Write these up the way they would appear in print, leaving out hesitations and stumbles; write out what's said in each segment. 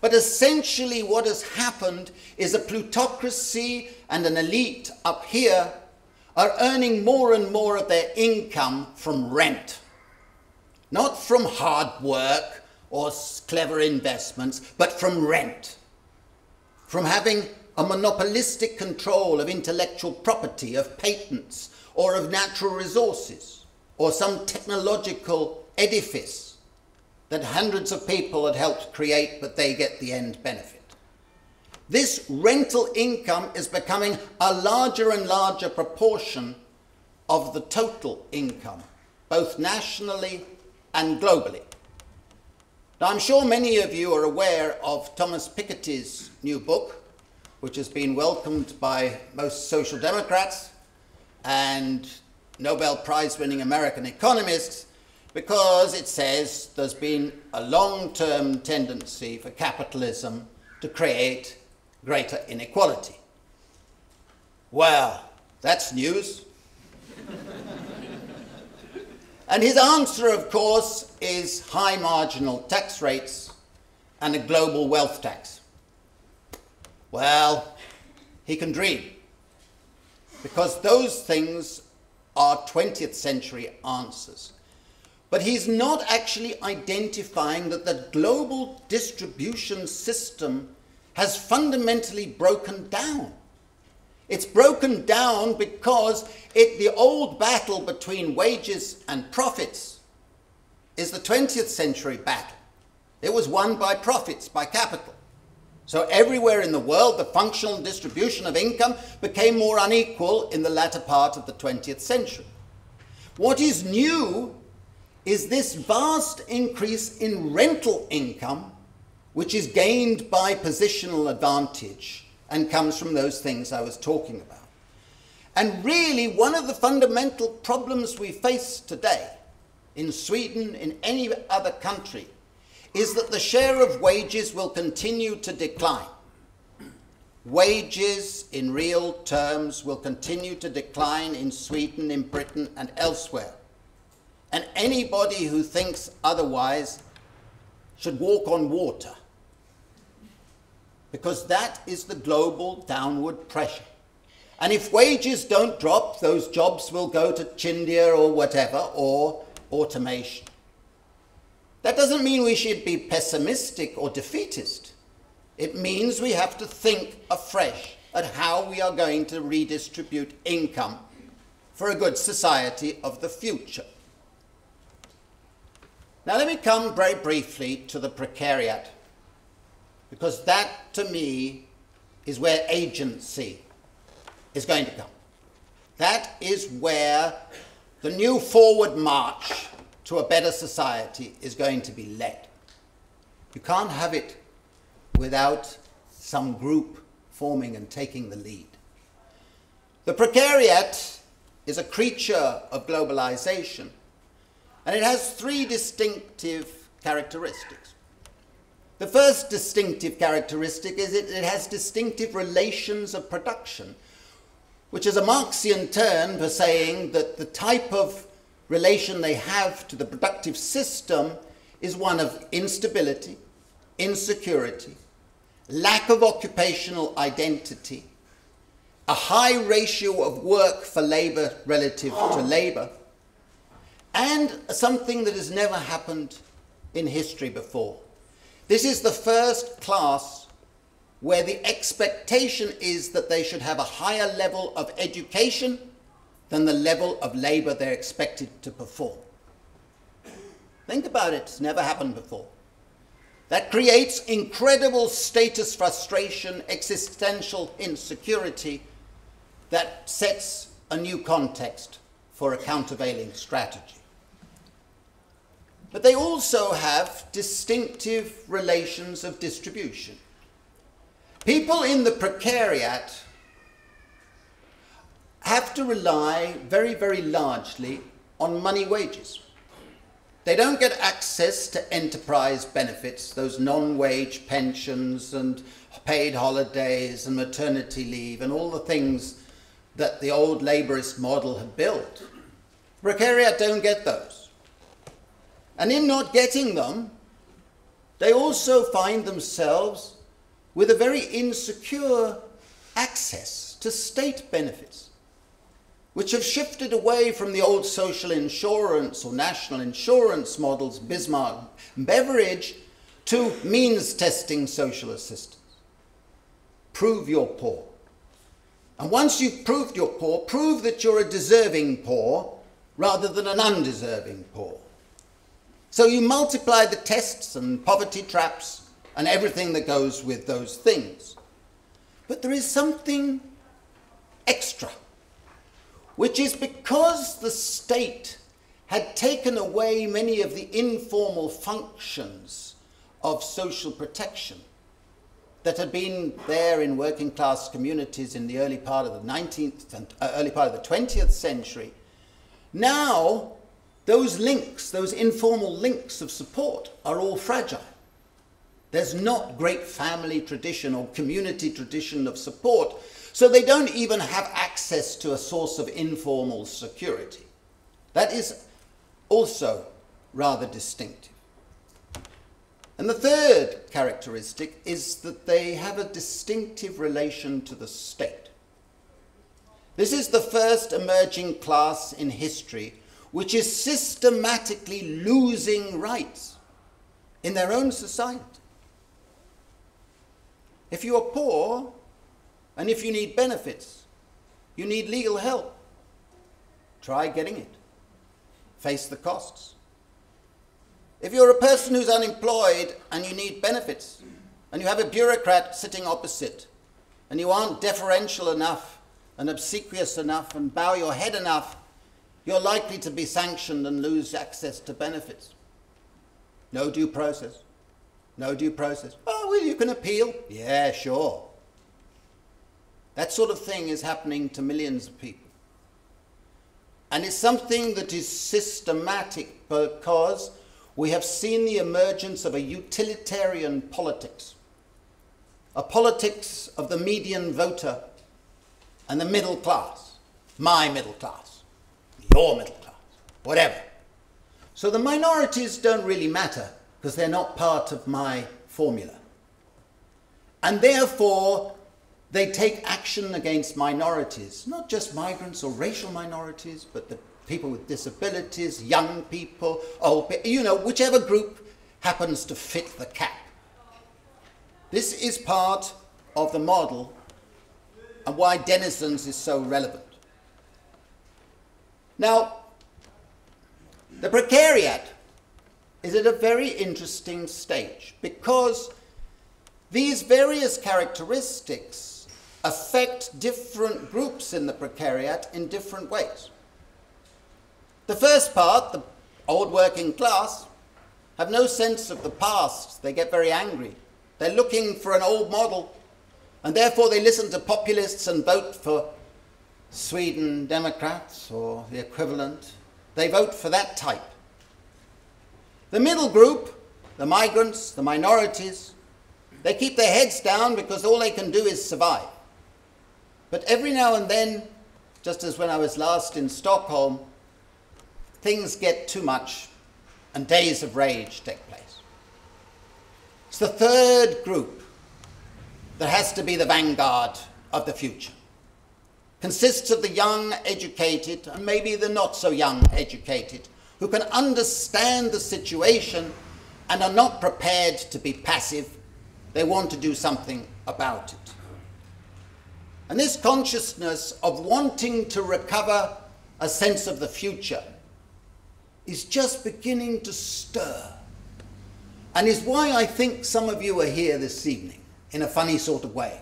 But essentially what has happened is a plutocracy and an elite up here are earning more and more of their income from rent. Not from hard work or clever investments, but from rent. From having a monopolistic control of intellectual property, of patents, or of natural resources, or some technological edifice that hundreds of people had helped create, but they get the end benefit. This rental income is becoming a larger and larger proportion of the total income, both nationally and globally. Now, I'm sure many of you are aware of Thomas Piketty's new book, which has been welcomed by most social democrats and Nobel Prize-winning American economists, because it says there's been a long-term tendency for capitalism to create greater inequality. Well, that's news. And his answer, of course, is high marginal tax rates and a global wealth tax. Well, he can dream, because those things are 20th century answers. But he's not actually identifying that the global distribution system has fundamentally broken down. It's broken down because the old battle between wages and profits is the 20th century battle. It was won by profits, by capital. So everywhere in the world, the functional distribution of income became more unequal in the latter part of the 20th century. What is new is this vast increase in rental income, which is gained by positional advantage and comes from those things I was talking about. And really, one of the fundamental problems we face today, in Sweden, in any other country, is that the share of wages will continue to decline. Wages in real terms will continue to decline in Sweden, in Britain, and elsewhere. And anybody who thinks otherwise should walk on water, because that is the global downward pressure. And if wages don't drop, those jobs will go to Chindia or whatever, or automation. That doesn't mean we should be pessimistic or defeatist. It means we have to think afresh at how we are going to redistribute income for a good society of the future. Now let me come very briefly to the precariat, because that, to me, is where agency is going to come. That is where the new forward march to a better society is going to be led. You can't have it without some group forming and taking the lead. The precariat is a creature of globalization, and it has three distinctive characteristics. The first distinctive characteristic is it has distinctive relations of production, which is a Marxian term for saying that the type of relation they have to the productive system is one of instability, insecurity, lack of occupational identity, a high ratio of work for labor relative to labor, and something that has never happened in history before. This is the first class where the expectation is that they should have a higher level of education than the level of labor they're expected to perform. Think about it, it's never happened before. That creates incredible status frustration, existential insecurity that sets a new context for a countervailing strategy. But they also have distinctive relations of distribution. People in the precariat have to rely very, very largely on money wages. They don't get access to enterprise benefits, those non-wage pensions and paid holidays and maternity leave and all the things that the old labourist model had built. Precariat don't get those. And in not getting them, they also find themselves with a very insecure access to state benefits, which have shifted away from the old social insurance or national insurance models, Bismarck and Beveridge, to means testing social assistance. Prove you're poor. And once you've proved you're poor, prove that you're a deserving poor rather than an undeserving poor. So you multiply the tests and poverty traps and everything that goes with those things. But there is something extra, which is because the state had taken away many of the informal functions of social protection that had been there in working class communities in the early part of the 19th and early part of the 20th century. Now, those links, those informal links of support are all fragile. There's not great family tradition or community tradition of support, so they don't even have access to a source of informal security. That is also rather distinctive. And the third characteristic is that they have a distinctive relation to the state. This is the first emerging class in history which is systematically losing rights in their own society. If you are poor, and if you need benefits, you need legal help, try getting it. Face the costs. If you're a person who's unemployed and you need benefits, and you have a bureaucrat sitting opposite, and you aren't deferential enough and obsequious enough and bow your head enough, you're likely to be sanctioned and lose access to benefits. No due process. No due process. Oh, well, you can appeal. Yeah, sure. That sort of thing is happening to millions of people. And it's something that is systematic because we have seen the emergence of a utilitarian politics, a politics of the median voter and the middle class, my middle class, your middle class, whatever. So the minorities don't really matter because they're not part of my formula. And therefore, they take action against minorities, not just migrants or racial minorities, but the people with disabilities, young people, old people, you know, whichever group happens to fit the cap. This is part of the model and why denizens is so relevant. Now, the precariat is at a very interesting stage because these various characteristics affect different groups in the precariat in different ways. The first part, the old working class, have no sense of the past. They get very angry. They're looking for an old model, and therefore they listen to populists and vote for Sweden Democrats or the equivalent. They vote for that type. The middle group, the migrants, the minorities, they keep their heads down because all they can do is survive. But every now and then, just as when I was last in Stockholm, things get too much and days of rage take place. It's the third group that has to be the vanguard of the future. Consists of the young educated and maybe the not so young educated who can understand the situation and are not prepared to be passive. They want to do something about it. And this consciousness of wanting to recover a sense of the future is just beginning to stir, and is why I think some of you are here this evening in a funny sort of way.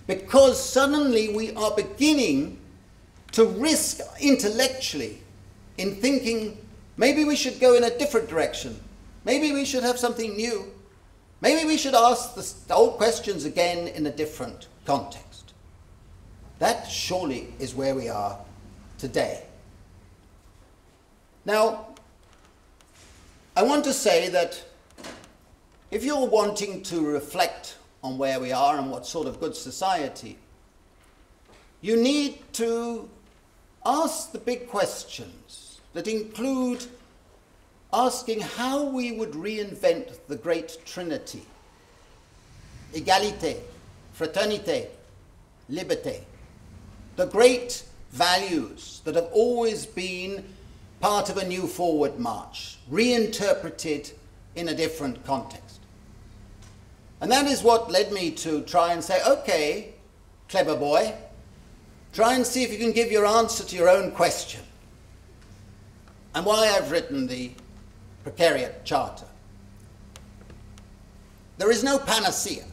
Because suddenly we are beginning to risk intellectually in thinking maybe we should go in a different direction, maybe we should have something new, maybe we should ask the old questions again in a different context. That surely is where we are today. Now, I want to say that if you're wanting to reflect on where we are and what sort of good society, you need to ask the big questions that include asking how we would reinvent the great trinity: égalité, fraternité, liberté. The great values that have always been part of a new forward march, reinterpreted in a different context. And that is what led me to try and say, okay, clever boy, try and see if you can give your answer to your own question. And why I've written the Precariat Charter. There is no panacea,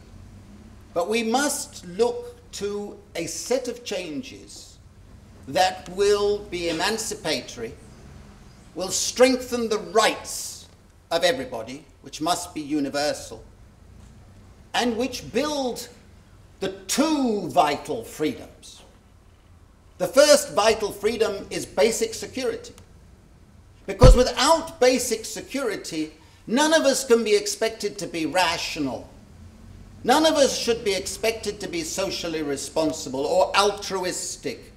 but we must look to a set of changes that will be emancipatory, will strengthen the rights of everybody, which must be universal, and which build the two vital freedoms. The first vital freedom is basic security. Because without basic security, none of us can be expected to be rational. None of us should be expected to be socially responsible or altruistic.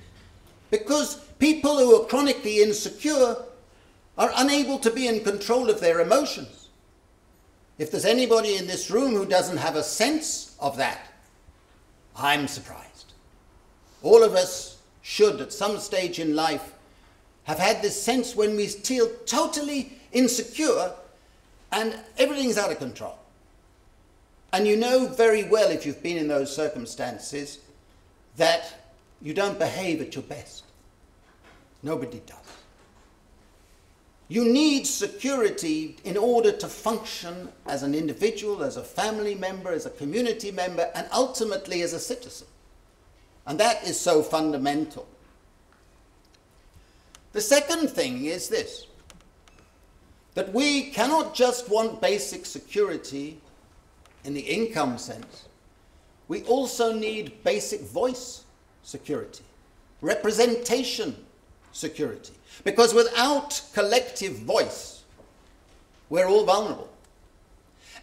Because people who are chronically insecure are unable to be in control of their emotions. If there's anybody in this room who doesn't have a sense of that, I'm surprised. All of us should, at some stage in life, have had this sense when we feel totally insecure and everything's out of control. And you know very well, if you've been in those circumstances, that you don't behave at your best. Nobody does. You need security in order to function as an individual, as a family member, as a community member, and ultimately as a citizen. And that is so fundamental. The second thing is this, that we cannot just want basic security in the income sense. We also need basic voice security, representation security. Because without collective voice, we're all vulnerable.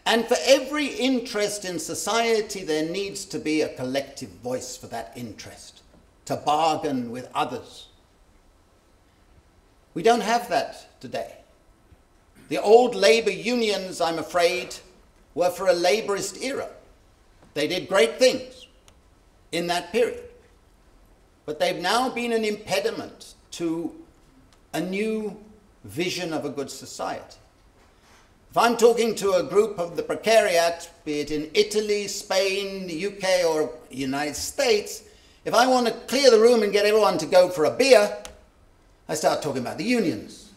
And for every interest in society, there needs to be a collective voice for that interest, to bargain with others. We don't have that today. The old labour unions, I'm afraid, were for a labourist era. They did great things in that period. But they've now been an impediment to a new vision of a good society. If I'm talking to a group of the precariat, be it in Italy, Spain, the UK, or the United States, if I want to clear the room and get everyone to go for a beer, I start talking about the unions.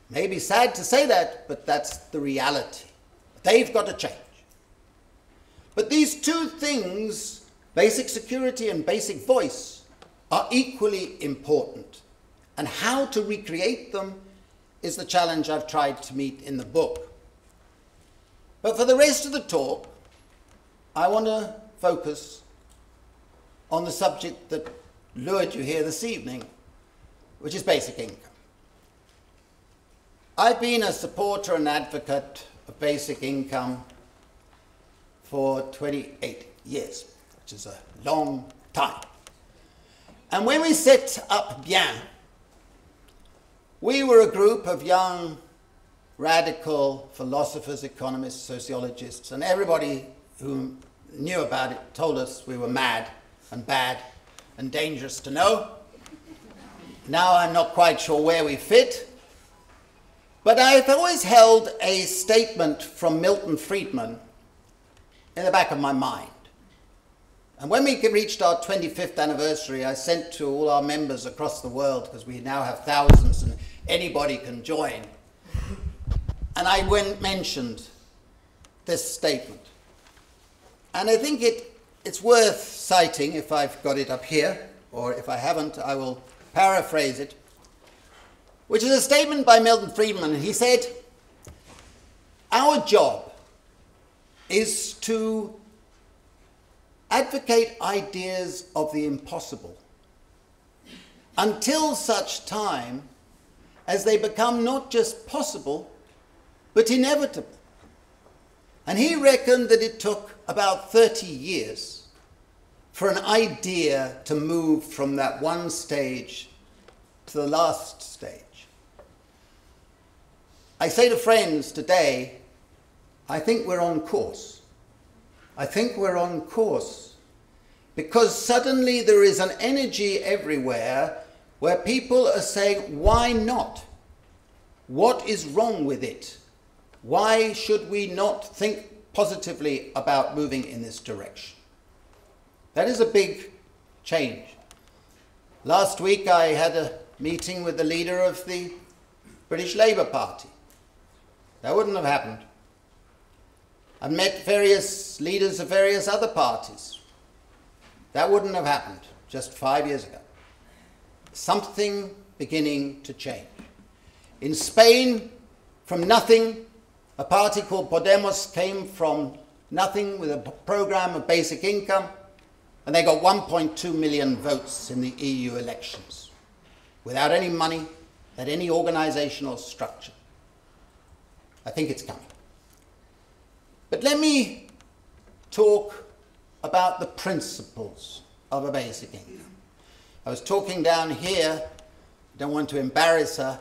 Maybe sad to say that, but that's the reality. They've got to change. But these two things, basic security and basic voice, are equally important. And how to recreate them is the challenge I've tried to meet in the book. But for the rest of the talk, I want to focus on the subject that lured you here this evening, which is basic income. I've been a supporter and advocate of basic income for 28 years, which is a long time. And when we set up Bien, we were a group of young, radical philosophers, economists, sociologists, and everybody who knew about it told us we were mad and bad and dangerous to know. Now I'm not quite sure where we fit, but I've always held a statement from Milton Friedman in the back of my mind. And when we reached our 25th anniversary, I sent to all our members across the world, because we now have thousands and anybody can join. And I mentioned this statement. And I think it's worth citing, if I've got it up here, or if I haven't, I will paraphrase it, which is a statement by Milton Friedman. He said, "Our job is to advocate ideas of the impossible until such time as they become not just possible, but inevitable." And he reckoned that it took about 30 years for an idea to move from that one stage to the last stage. I say to friends today, I think we're on course. I think we're on course because suddenly there is an energy everywhere where people are saying, why not? What is wrong with it? Why should we not think positively about moving in this direction? That is a big change. Last week I had a meeting with the leader of the British Labour Party. That wouldn't have happened. I've met various leaders of various other parties. That wouldn't have happened just 5 years ago. Something beginning to change. In Spain, from nothing, a party called Podemos came from nothing with a program of basic income, and they got 1.2 million votes in the EU elections, without any money, without any organizational structure. I think it's coming. But let me talk about the principles of a basic income. I was talking down here, I don't want to embarrass her.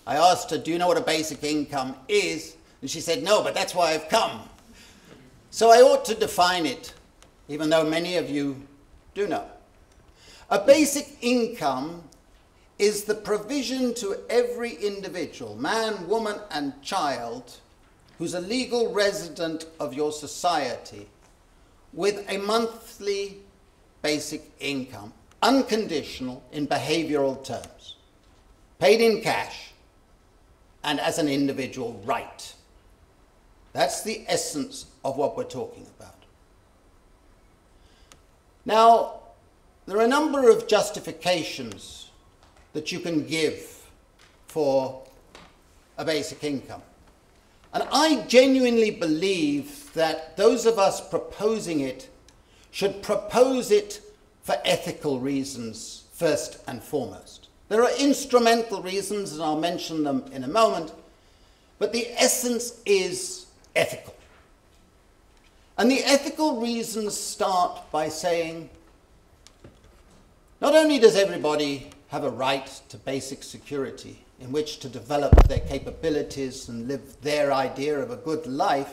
I asked her, do you know what a basic income is? And she said, no, but that's why I've come. So I ought to define it, even though many of you do know. A basic income is the provision to every individual, man, woman, and child, who's a legal resident of your society, with a monthly basic income, unconditional in behavioral terms, paid in cash, and as an individual right. That's the essence of what we're talking about. Now, there are a number of justifications that you can give for a basic income. And I genuinely believe that those of us proposing it should propose it for ethical reasons first and foremost. There are instrumental reasons, and I'll mention them in a moment, but the essence is ethical. And the ethical reasons start by saying, not only does everybody have a right to basic security in which to develop their capabilities and live their idea of a good life,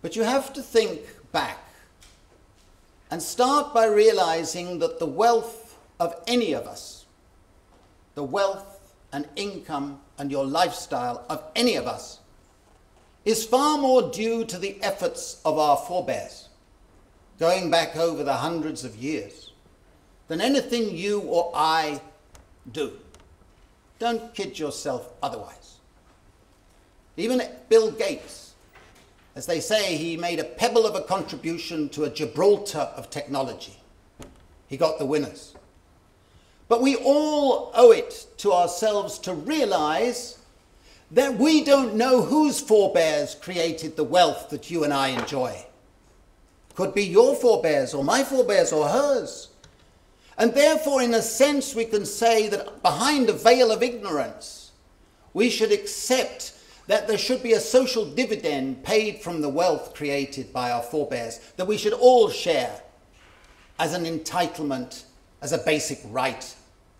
but you have to think back and start by realizing that the wealth of any of us, the wealth and income and your lifestyle of any of us, is far more due to the efforts of our forebears, going back over the hundreds of years, than anything you or I do. Don't kid yourself otherwise. Even Bill Gates, as they say, he made a pebble of a contribution to a Gibraltar of technology. He got the winners. But we all owe it to ourselves to realize that we don't know whose forebears created the wealth that you and I enjoy. Could be your forebears or my forebears or hers. And therefore, in a sense, we can say that behind a veil of ignorance, we should accept that there should be a social dividend paid from the wealth created by our forebears, that we should all share as an entitlement, as a basic right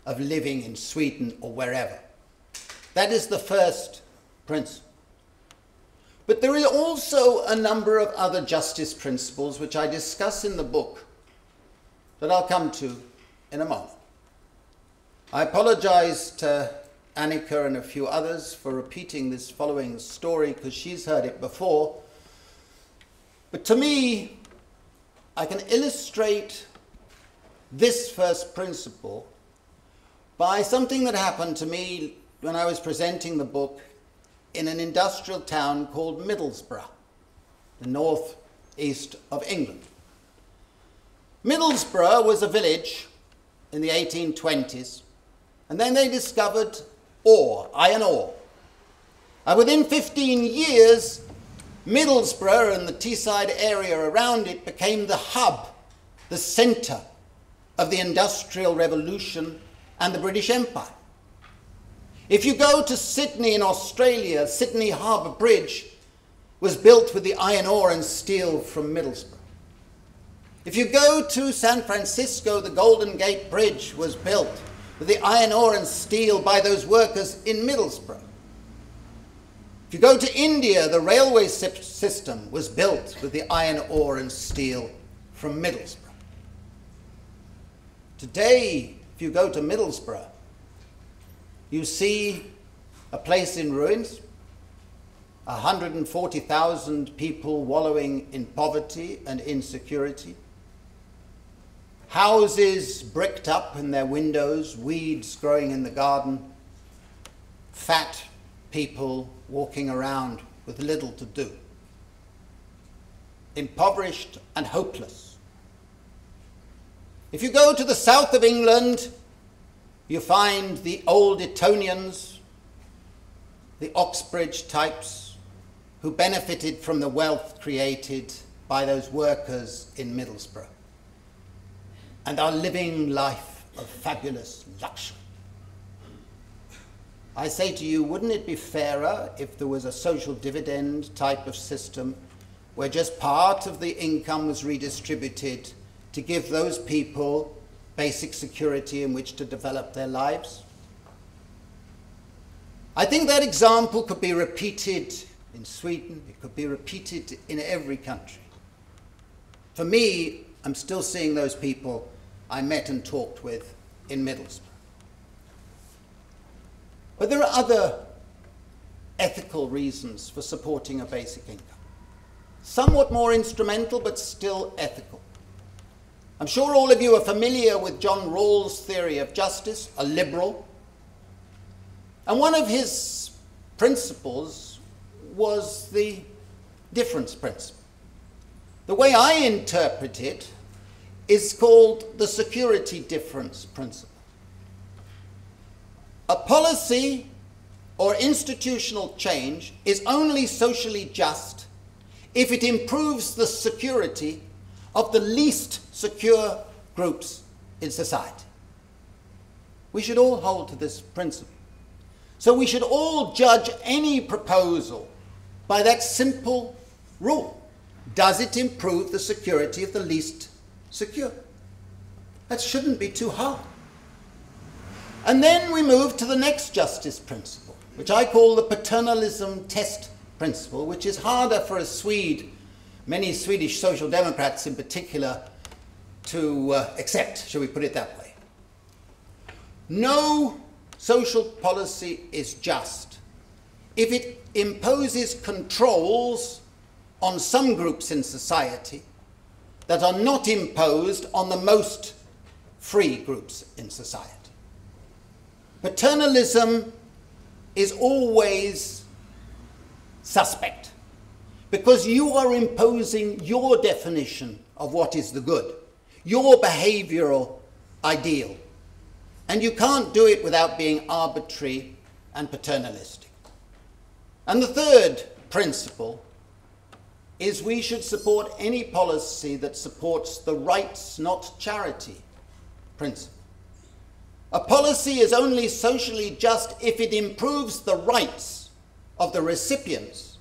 of living in Sweden or wherever. That is the first principle. But there are also a number of other justice principles which I discuss in the book that I'll come to in a moment. I apologize to Annika and a few others for repeating this following story because she's heard it before. But to me, I can illustrate this first principle by something that happened to me when I was presenting the book in an industrial town called Middlesbrough, the northeast of England. Middlesbrough was a village in the 1820s, and then they discovered ore, iron ore. And within 15 years, Middlesbrough and the Teesside area around it became the hub, the centre of the Industrial Revolution and the British Empire. If you go to Sydney in Australia, Sydney Harbour Bridge was built with the iron ore and steel from Middlesbrough. If you go to San Francisco, the Golden Gate Bridge was built with the iron ore and steel by those workers in Middlesbrough. If you go to India, the railway system was built with the iron ore and steel from Middlesbrough. Today, if you go to Middlesbrough, you see a place in ruins, 140,000 people wallowing in poverty and insecurity, houses bricked up in their windows, weeds growing in the garden, fat people walking around with little to do, impoverished and hopeless. If you go to the south of England, you find the old Etonians, the Oxbridge types, who benefited from the wealth created by those workers in Middlesbrough and are living life of fabulous luxury. I say to you, wouldn't it be fairer if there was a social dividend type of system where just part of the income was redistributed to give those people basic security in which to develop their lives? I think that example could be repeated in Sweden. It could be repeated in every country. For me, I'm still seeing those people I met and talked with in Middlesbrough. But there are other ethical reasons for supporting a basic income. Somewhat more instrumental, but still ethical. I'm sure all of you are familiar with John Rawls' theory of justice, a liberal. And one of his principles was the difference principle. The way I interpret it is called the security difference principle. A policy or institutional change is only socially just if it improves the security of the least secure groups in society. We should all hold to this principle. So we should all judge any proposal by that simple rule. Does it improve the security of the least secure? That shouldn't be too hard. And then we move to the next justice principle, which I call the paternalism test principle, which is harder for a Swede, many Swedish social democrats in particular, to accept, shall we put it that way. No social policy is just if it imposes controls on some groups in society that are not imposed on the most free groups in society. Paternalism is always suspect because you are imposing your definition of what is the good, your behavioral ideal, and you can't do it without being arbitrary and paternalistic. And the third principle is we should support any policy that supports the rights, not charity principle. A policy is only socially just if it improves the rights of the recipients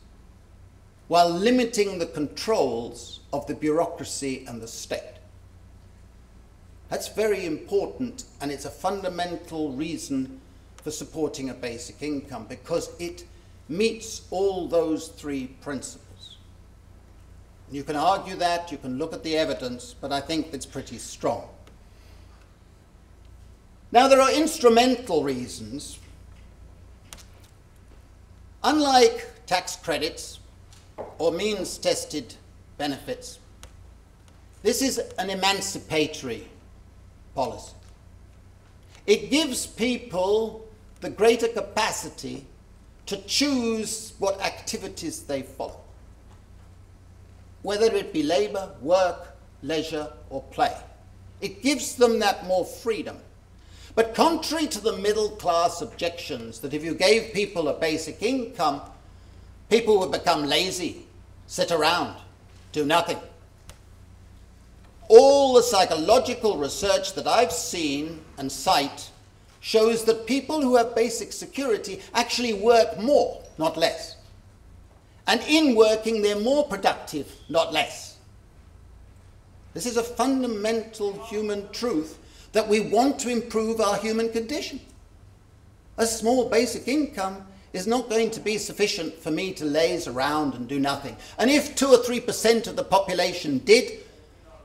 while limiting the controls of the bureaucracy and the state. That's very important, and it's a fundamental reason for supporting a basic income, because it meets all those three principles. You can argue that, you can look at the evidence, but I think it's pretty strong. Now, there are instrumental reasons. Unlike tax credits or means-tested benefits, this is an emancipatory policy. It gives people the greater capacity to choose what activities they follow, whether it be labor, work, leisure, or play. It gives them that more freedom. But contrary to the middle-class objections that if you gave people a basic income, people would become lazy, sit around, do nothing. All the psychological research that I've seen and cite shows that people who have basic security actually work more, not less. And in working, they're more productive, not less. This is a fundamental human truth that we want to improve our human condition. A small basic income is not going to be sufficient for me to laze around and do nothing. And if 2 or 3% of the population did,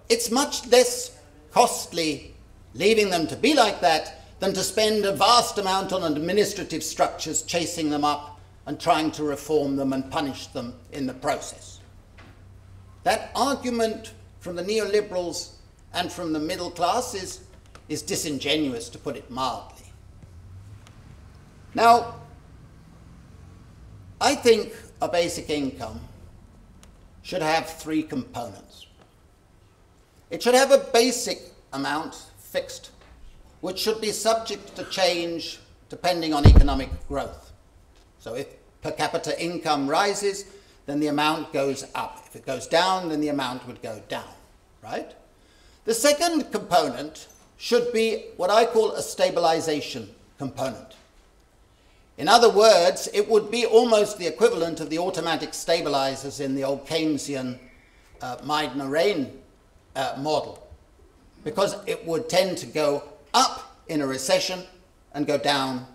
it's much less costly leaving them to be like that than to spend a vast amount on administrative structures chasing them up and trying to reform them and punish them in the process. That argument from the neoliberals and from the middle classes is disingenuous, to put it mildly. Now, I think a basic income should have 3 components. It should have a basic amount fixed, which should be subject to change depending on economic growth. So if per capita income rises, then the amount goes up. If it goes down, then the amount would go down, right? The second component should be what I call a stabilization component. In other words, it would be almost the equivalent of the automatic stabilizers in the old Keynesian Meidner-Rein model, because it would tend to go up in a recession and go down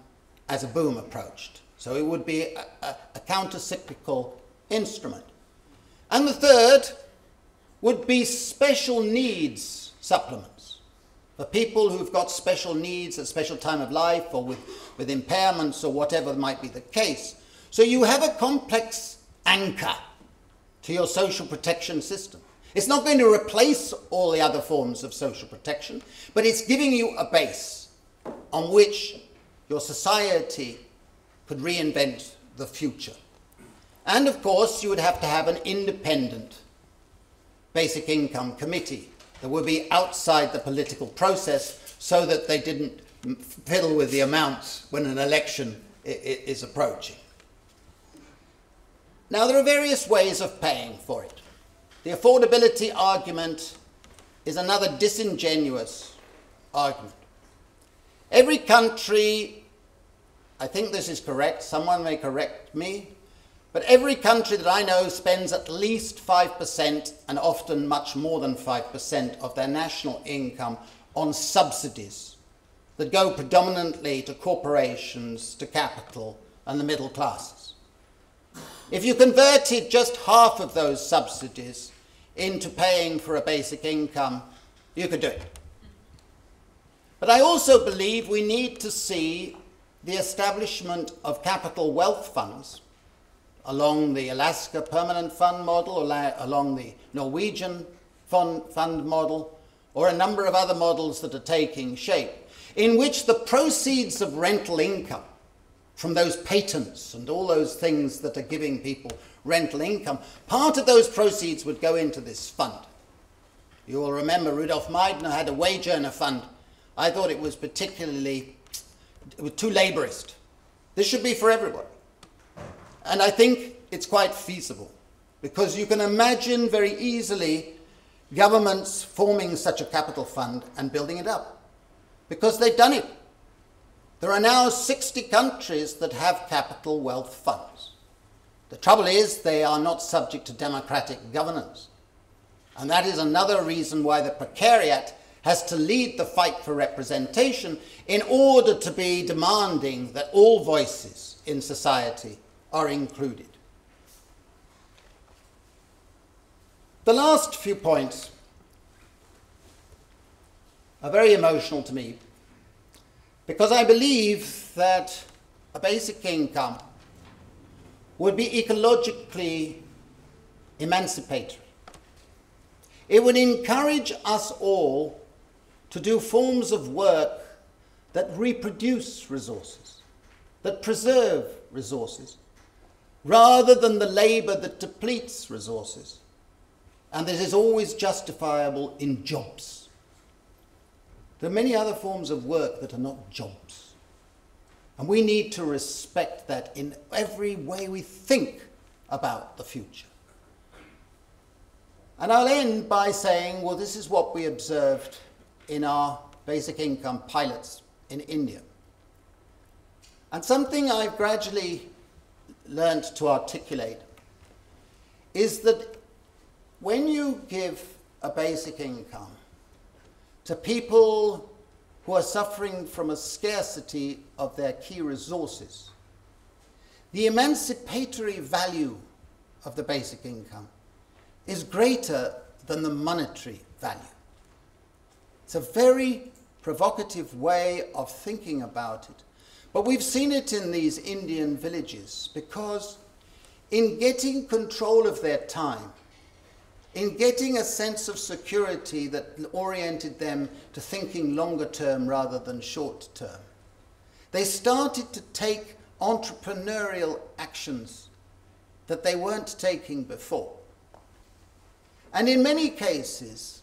as a boom approached. So it would be a counter-cyclical instrument. And the third would be special needs supplements for people who've got special needs at a special time of life, or with impairments or whatever might be the case. So you have a complex anchor to your social protection system. It's not going to replace all the other forms of social protection, but it's giving you a base on which your society could reinvent the future. And of course, you would have to have an independent basic income committee that would be outside the political process, so that they didn't fiddle with the amounts when an election is approaching. Now, there are various ways of paying for it. The affordability argument is another disingenuous argument. Every country, I think this is correct, someone may correct me, but every country that I know spends at least 5%, and often much more than 5% of their national income on subsidies that go predominantly to corporations, to capital, and the middle classes. If you converted just half of those subsidies into paying for a basic income, you could do it. But I also believe we need to see the establishment of capital wealth funds along the Alaska Permanent Fund model, or along the Norwegian fund model, or a number of other models that are taking shape, in which the proceeds of rental income from those patents and all those things that are giving people rental income, part of those proceeds would go into this fund. You will remember Rudolf Meidner had a wage earner fund. I thought it was too laborist. This should be for everybody. And I think it's quite feasible, because you can imagine very easily governments forming such a capital fund and building it up, because they've done it. There are now 60 countries that have capital wealth funds. The trouble is they are not subject to democratic governance. And that is another reason why the precariat has to lead the fight for representation, in order to be demanding that all voices in society are included. The last few points are very emotional to me, because I believe that a basic income would be ecologically emancipatory. It would encourage us all to do forms of work that reproduce resources, that preserve resources, rather than the labour that depletes resources, and that is always justifiable in jobs. There are many other forms of work that are not jobs, and we need to respect that in every way we think about the future. And I'll end by saying, well, this is what we observed in our basic income pilots in India. And something I've gradually learned to articulate is that when you give a basic income to people who are suffering from a scarcity of their key resources, the emancipatory value of the basic income is greater than the monetary value. It's a very provocative way of thinking about it. But we've seen it in these Indian villages because in getting control of their time, in getting a sense of security that oriented them to thinking longer term rather than short term, they started to take entrepreneurial actions that they weren't taking before. And in many cases,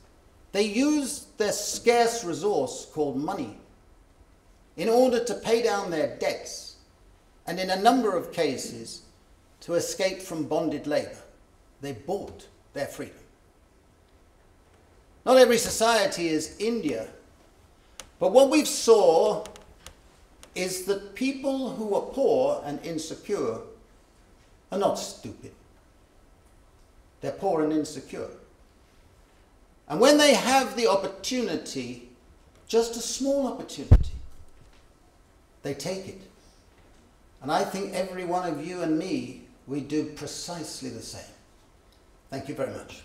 they used their scarce resource called money in order to pay down their debts, and in a number of cases, to escape from bonded labour. They bought their freedom. Not every society is India, but what we've saw is that people who are poor and insecure are not stupid. They're poor and insecure. And when they have the opportunity, just a small opportunity, they take it. And I think every one of you and me, we do precisely the same. Thank you very much.